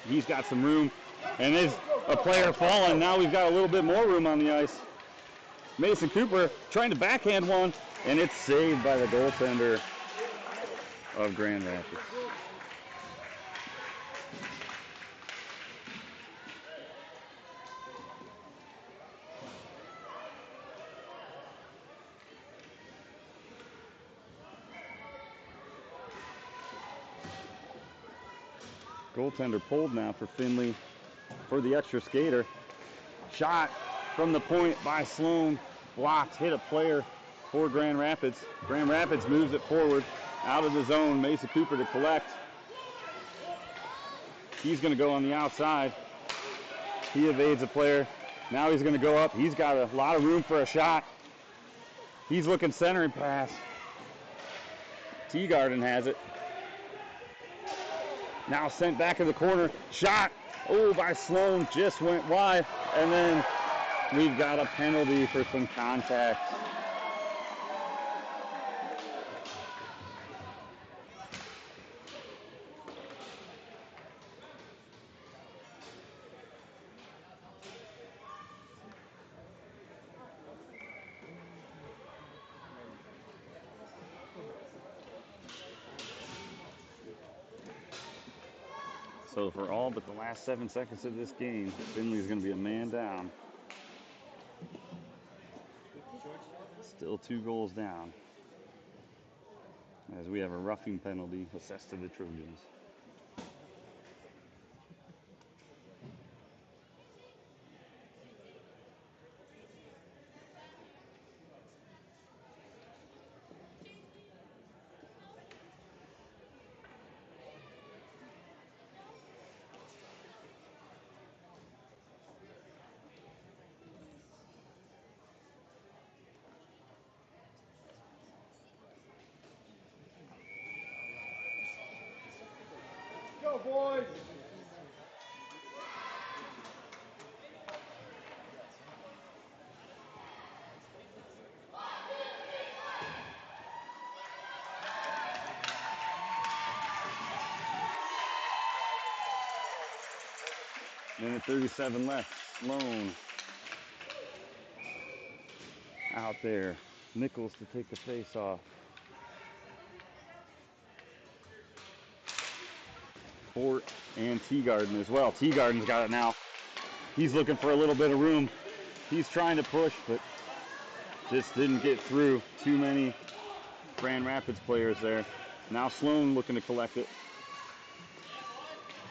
He's got some room. And there's a player falling. Now we've got a little bit more room on the ice. Mason Cooper trying to backhand one, and it's saved by the goaltender of Grand Rapids. Goaltender pulled now for Finley for the extra skater. Shot from the point by Sloan. Blocked, hit a player for Grand Rapids. Grand Rapids moves it forward out of the zone. Mason Cooper to collect. He's going to go on the outside. He evades a player. Now he's going to go up. He's got a lot of room for a shot. He's looking center and pass. Teagarden has it. Now sent back in the corner. Shot. Oh, by Sloan. Just went wide. And then we've got a penalty for some contact. So for all but the last 7 seconds of this game, Finley's going to be a man down. Still 2 goals down, as we have a roughing penalty assessed to the Trojans. Go, boys! Minute 37 left. Sloan out there. Nichols to take the face off. Fort and Teagarden as well. Teagarden's got it now. He's looking for a little bit of room. He's trying to push, but just didn't get through. Too many Grand Rapids players there. Now Sloan looking to collect it.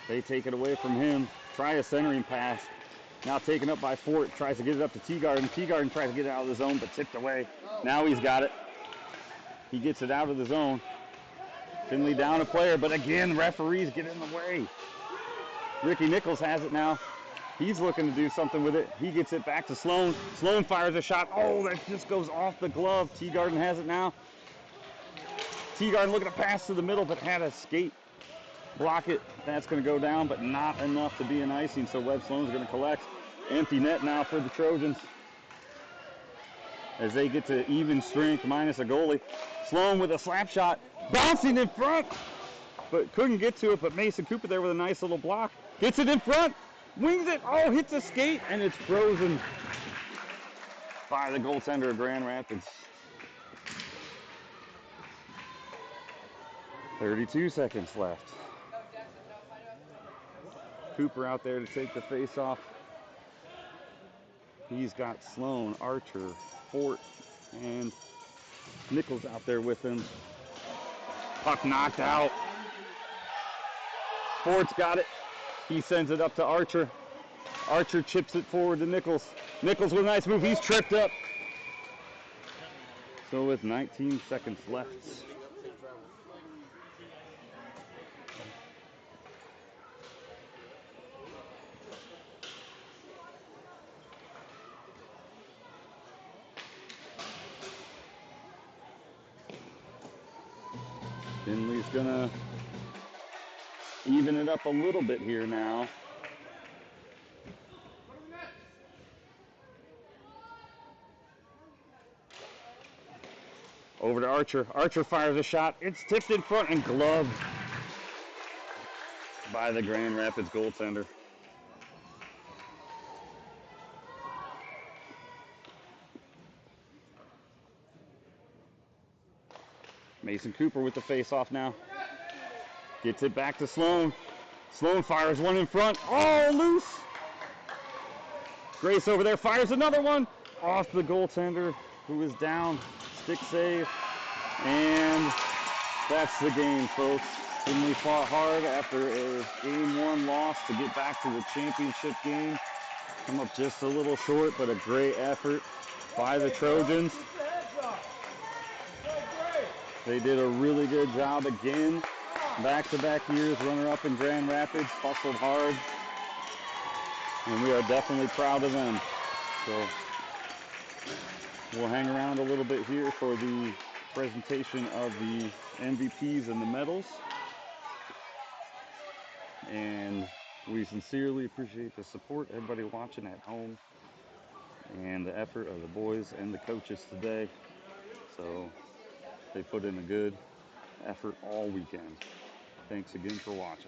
They take it away from him. Try a centering pass. Now taken up by Fort. Tries to get it up to Teagarden. Teagarden tries to get it out of the zone, but tipped away. Now he's got it. He gets it out of the zone. Finley down a player, but again, referees get in the way. Ricky Nichols has it now. He's looking to do something with it. He gets it back to Sloan. Sloan fires a shot. Oh, that just goes off the glove. Teagarden has it now. Teagarden looking to pass to the middle, but had a skate. Block it. That's going to go down, but not enough to be an icing, so Webb Sloan's going to collect. Empty net now for the Trojans, as they get to even strength minus a goalie. Sloan with a slap shot. Bouncing in front, but couldn't get to it. But Mason Cooper there with a nice little block. Gets it in front. Wings it. Oh, hits a skate, and it's frozen by the goaltender of Grand Rapids. 32 seconds left. Cooper out there to take the face off. He's got Sloan, Archer, Fort, and Nichols out there with him. Puck knocked out. Fort's got it. He sends it up to Archer. Archer chips it forward to Nichols. Nichols with a nice move. He's tripped up. So with 19 seconds left. Finley's gonna even it up a little bit here now. Over to Archer. Archer fires a shot. It's tipped in front and gloved by the Grand Rapids goaltender. Mason Cooper with the face-off now. Gets it back to Sloan. Sloan fires one in front. Oh, loose. Grace over there fires another one off the goaltender who is down. Stick save. And that's the game, folks. Finley fought hard after a Game 1 loss to get back to the championship game. Come up just a little short, but a great effort by the Trojans. They did a really good job again. Back-to-back years, runner-up in Grand Rapids, hustled hard. And we are definitely proud of them. So we'll hang around a little bit here for the presentation of the MVPs and the medals. And we sincerely appreciate the support, everybody watching at home, and the effort of the boys and the coaches today. So they put in a good effort all weekend. Thanks again for watching.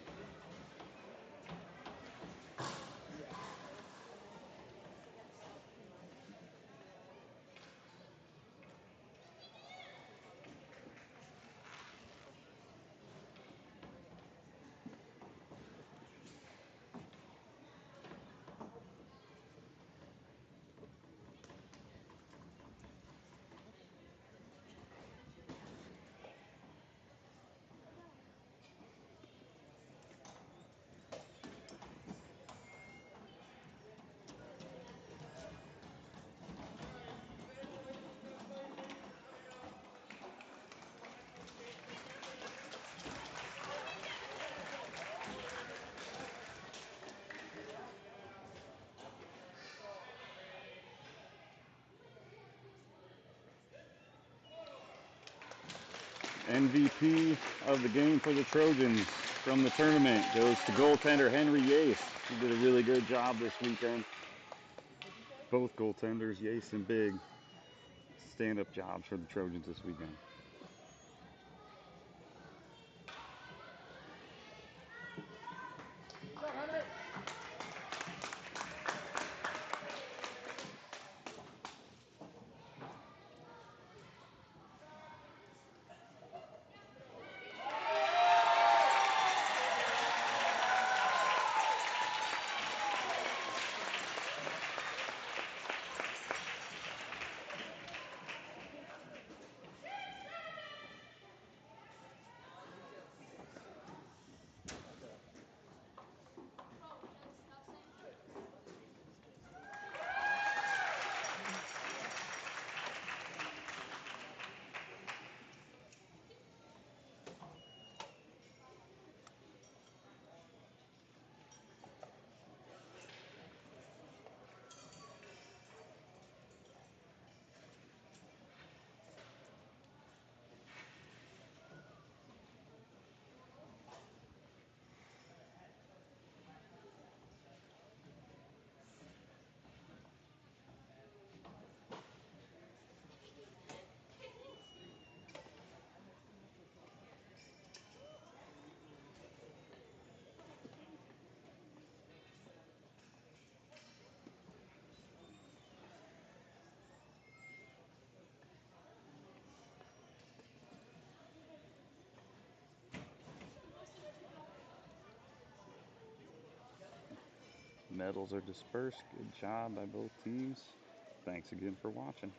MVP of the game for the Trojans from the tournament goes to goaltender Henry Yace. He did a really good job this weekend. Both goaltenders, Yace and Big, stand-up jobs for the Trojans this weekend. Medals are dispersed. Good job by both teams. Thanks again for watching.